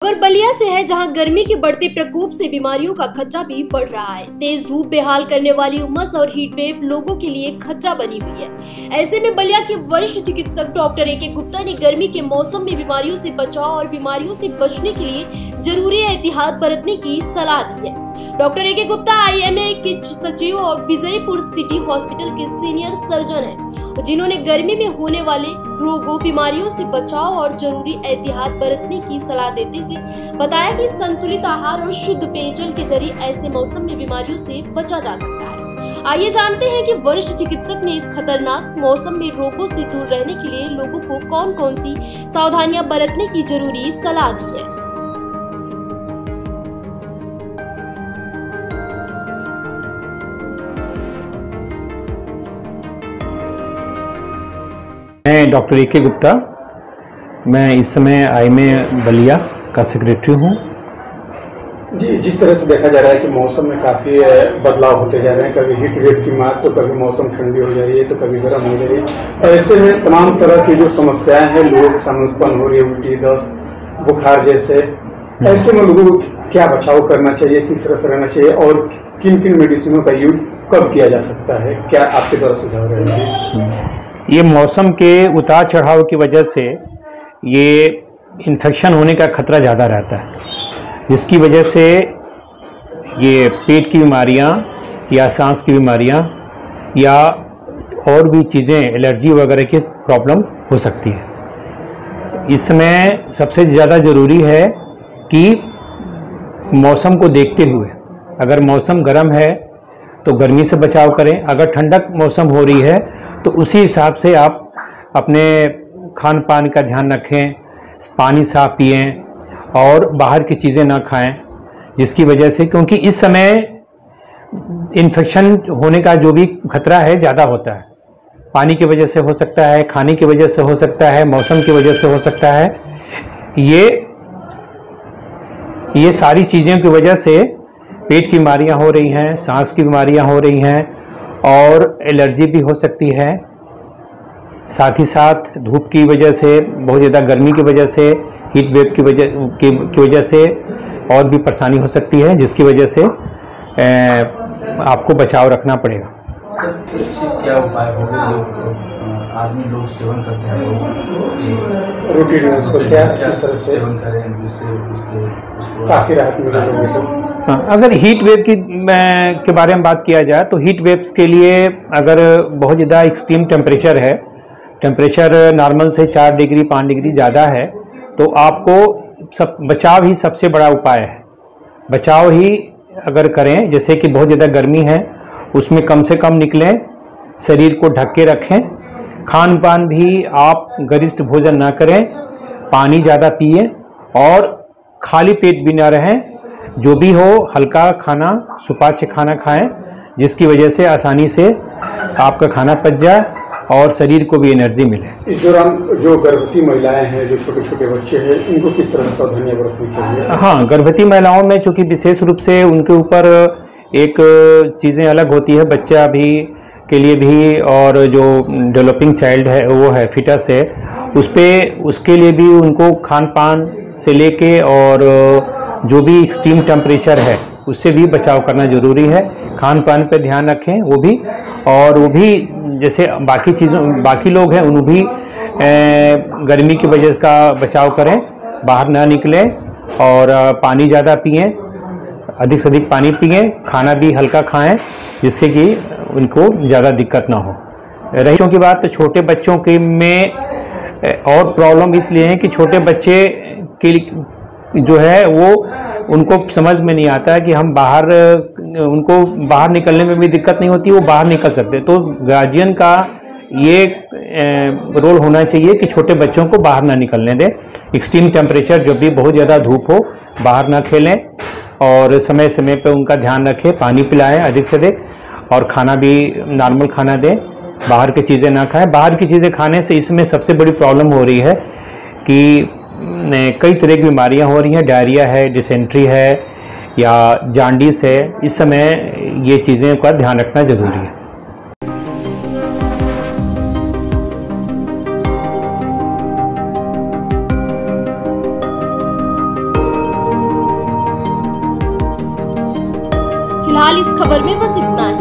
खबर बलिया से है, जहां गर्मी के बढ़ते प्रकोप से बीमारियों का खतरा भी बढ़ रहा है। तेज धूप बेहाल करने वाली उमस और हीट वेव लोगों के लिए खतरा बनी हुई है। ऐसे में बलिया के वरिष्ठ चिकित्सक डॉक्टर ए.के. गुप्ता ने गर्मी के मौसम में बीमारियों से बचाव और बीमारियों से बचने के लिए जरूरी एहतियात बरतने की सलाह दी है। Doctor A K. गुप्ता IMA के सचिव और विजयपुर सिटी हॉस्पिटल के सीनियर सर्जन हैं, जिन्होंने गर्मी में होने वाले रोगों बीमारियों से बचाव और जरूरी एहतियात बरतने की सलाह देते हुए बताया कि संतुलित आहार और शुद्ध पेयजल के जरिए ऐसे मौसम में बीमारियों से बचा जा सकता है। आइए जानते हैं कि वरिष्ठ चिकित्सक ने इस खतरनाक मौसम में रोगों से दूर रहने के लिए लोगों को कौन कौन सी सावधानियां बरतने की जरूरी सलाह दी है। मैं डॉक्टर ए.के. गुप्ता, मैं इस समय IMA बलिया का सेक्रेटरी हूँ। जी, जिस तरह से देखा जा रहा है कि मौसम में काफ़ी बदलाव होते जा रहे हैं, कभी हीट वेव की मार, तो कभी मौसम ठंडी हो जा रही है, तो कभी गर्म हो जा रही है। ऐसे में तमाम तरह की जो समस्याएं हैं लोगों के सामने उत्पन्न हो रही है, उल्टी, दस्त, बुखार जैसे। ऐसे में लोगों को क्या बचाव करना चाहिए, किस तरह से रहना चाहिए और किन किन मेडिसिनों का यूज कब किया जा सकता है, क्या आपके द्वारा सुझाव रहेंगे? ये मौसम के उतार चढ़ाव की वजह से ये इन्फेक्शन होने का खतरा ज़्यादा रहता है, जिसकी वजह से ये पेट की बीमारियां या सांस की बीमारियां या और भी चीज़ें, एलर्जी वगैरह की प्रॉब्लम हो सकती है। इसमें सबसे ज़्यादा ज़रूरी है कि मौसम को देखते हुए, अगर मौसम गर्म है तो गर्मी से बचाव करें, अगर ठंडक मौसम हो रही है तो उसी हिसाब से आप अपने खान पान का ध्यान रखें, पानी साफ पिएं और बाहर की चीज़ें ना खाएं, जिसकी वजह से, क्योंकि इस समय इन्फेक्शन होने का जो भी खतरा है ज़्यादा होता है। पानी की वजह से हो सकता है, खाने की वजह से हो सकता है, मौसम की वजह से हो सकता है। ये सारी चीज़ों की वजह से पेट की बीमारियां हो रही हैं, सांस की बीमारियां हो रही हैं और एलर्जी भी हो सकती है। साथ ही साथ धूप की वजह से, बहुत ज़्यादा गर्मी की वजह से, हीट वेव की वजह से और भी परेशानी हो सकती है, जिसकी वजह से आपको बचाव रखना पड़ेगा। सर, क्या उपाय होगा जो आदमी लोग सेवन करते हैं, रूटीन में उसको क्या किस तरह से सेवन करें जिससे उसको काफ़ी राहत मिलेगी? अगर हीट वेव के बारे में बात किया जाए तो हीट वेव्स के लिए अगर बहुत ज़्यादा एक्सट्रीम टेम्परेचर है, टेम्परेचर नॉर्मल से 4 डिग्री 5 डिग्री ज़्यादा है, तो आपको बचाव ही सबसे बड़ा उपाय है। बचाव ही अगर करें, जैसे कि बहुत ज़्यादा गर्मी है उसमें कम से कम निकलें, शरीर को ढक के रखें, खान पान भी आप गरिष्ठ भोजन ना करें, पानी ज़्यादा पिए और खाली पेट भी ना रहें। जो भी हो हल्का खाना, सुपाच्य खाना खाएं, जिसकी वजह से आसानी से आपका खाना पच जाए और शरीर को भी एनर्जी मिले। इस दौरान जो गर्भवती महिलाएं हैं, जो छोटे छोटे बच्चे हैं, इनको किस तरह से सावधानियां बरतनी चाहिए? हाँ, गर्भवती महिलाओं में चूँकि विशेष रूप से उनके ऊपर एक चीज़ें अलग होती है, बच्चा भी के लिए भी और जो डेवलपिंग चाइल्ड है वो है, फिटस है, उसके लिए भी उनको खान पान से लेके और जो भी एक्सट्रीम टेम्परेचर है उससे भी बचाव करना ज़रूरी है। खान पान पे ध्यान रखें वो भी, और वो भी जैसे बाकी लोग हैं उन्हें भी गर्मी की वजह का बचाव करें, बाहर ना निकलें और पानी ज़्यादा पिएं, अधिक से अधिक पानी पिएं, खाना भी हल्का खाएं, जिससे कि उनको ज़्यादा दिक्कत ना हो। बच्चों की बात, तो छोटे बच्चों के में और प्रॉब्लम इसलिए है कि छोटे बच्चे के जो है वो उनको समझ में नहीं आता है कि हम उनको बाहर निकलने में भी दिक्कत नहीं होती, वो बाहर निकल सकते। तो गार्जियन का ये रोल होना चाहिए कि छोटे बच्चों को बाहर ना निकलने दें। एक्सट्रीम टेम्परेचर, जब भी बहुत ज़्यादा धूप हो, बाहर ना खेलें और समय समय पे उनका ध्यान रखें, पानी पिलाएं अधिक से अधिक और खाना भी नॉर्मल खाना दें, बाहर की चीज़ें ना खाएं। बाहर की चीज़ें खाने से इसमें सबसे बड़ी प्रॉब्लम हो रही है कि कई तरह की बीमारियां हो रही हैं, डायरिया है, डिसेंट्री है या जांडिस है। इस समय ये चीज़ें का ध्यान रखना ज़रूरी है। फिलहाल इस खबर में बस इतना ही।